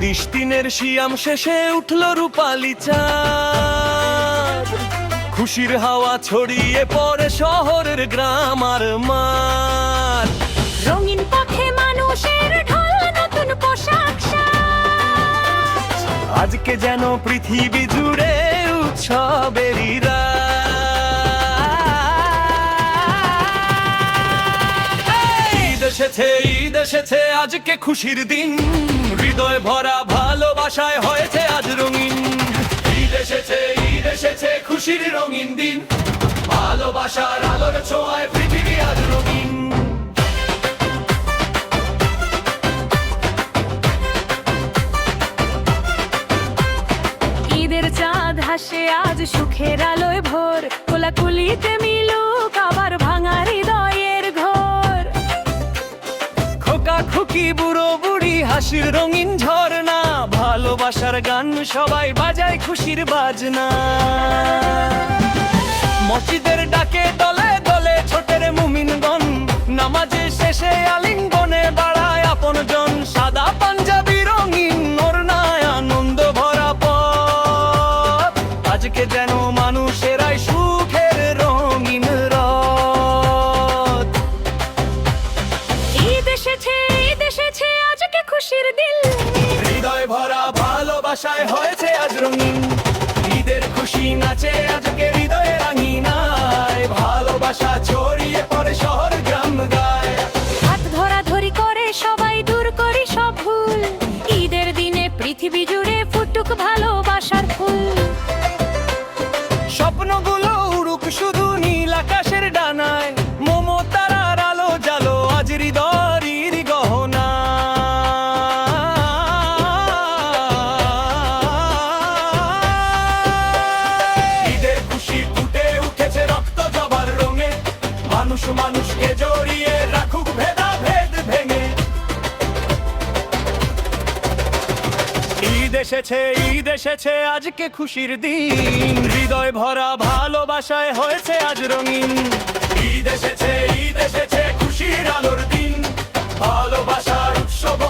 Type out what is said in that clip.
30 দিনের সিয়াম শেষে উঠল রূপালী চাঁদ, খুশির হাওয়া ছড়িয়ে পড়ে শহরের গ্রাম আর মাঠ। রঙিন পথে মানুষের ঢল, নতুন পোশাক সাজ। আজকে যেন পৃথিবী জুড়ে উৎসবেরই রাত। ঈদ এসেছে, ঈদ এসেছে, আজকে খুশির দিন, হৃদয় ভরা ভালোবাসায় হয়েছে আজ রঙিন। ঈদ এসেছে, ঈদ এসেছে, খুশির রঙিন দিন, ভালোবাসার আলোর ছোঁয়ায় পৃথিবী আজ রঙিন। ঈদের চাঁদ হাসে আজ সুখের আলোয় ভোর, কোলাকুলিতে মিলুক আবার ভাঙা হৃদয়ের ঘোর। খোকা খুকি বুড়ো বুড়ি হাসির রঙিন ঝর্ণা, ভালোবাসার গান সবাই বাজায় খুশির বাজনা। মসজিদের ডাকে দলে দলে ছোটের মুমিনগণ, নামাজে শেষে আলিঙ্গনে বাড়ায় আপনজন। সাদা পাঞ্জাবি রঙিন ওড়নায় আনন্দ ভরা পথ, আজকে যেন মানুষেরাই সুখের রঙিন রথ। ঈদ এসেছে, ঈদ এসেছে, আজকে খুশির দিন, হৃদয় ভরা ভালোবাসায় হয়েছে আজ রঙিন। ঈদের খুশি নাচে আজকে হৃদয়ে রাঙিনায়, ভালোবাসা ছড়িয়ে পড়ে শহর গ্রাম গায়। হাত ধরাধরি করে সবাই দূর করি সব ভুল, ঈদের দিনে পৃথিবী জুড়ে ফুটুক ভালোবাসার ফুল। স্বপ্নগুলো উড়ুক শুধু নীল আকাশের ডানায়, মমতার আলো জালো আজ হৃদয়ের গহনা। ঈদের খুশি ফুটে উঠেছে রক্ত জবার রঙে, মানুষ মানুষকে জড়িয়ে রাখুক ভেদাভেদ ভেঙে। ঈদ এসেছে, ঈদ এসেছে, আজকে খুশির দিন, হৃদয় ভরা ভালোবাসায় হয়েছে আজ রঙিন। ঈদ এসেছে, ঈদ এসেছে, খুশির আলোর দিন, ভালোবাসার উৎসব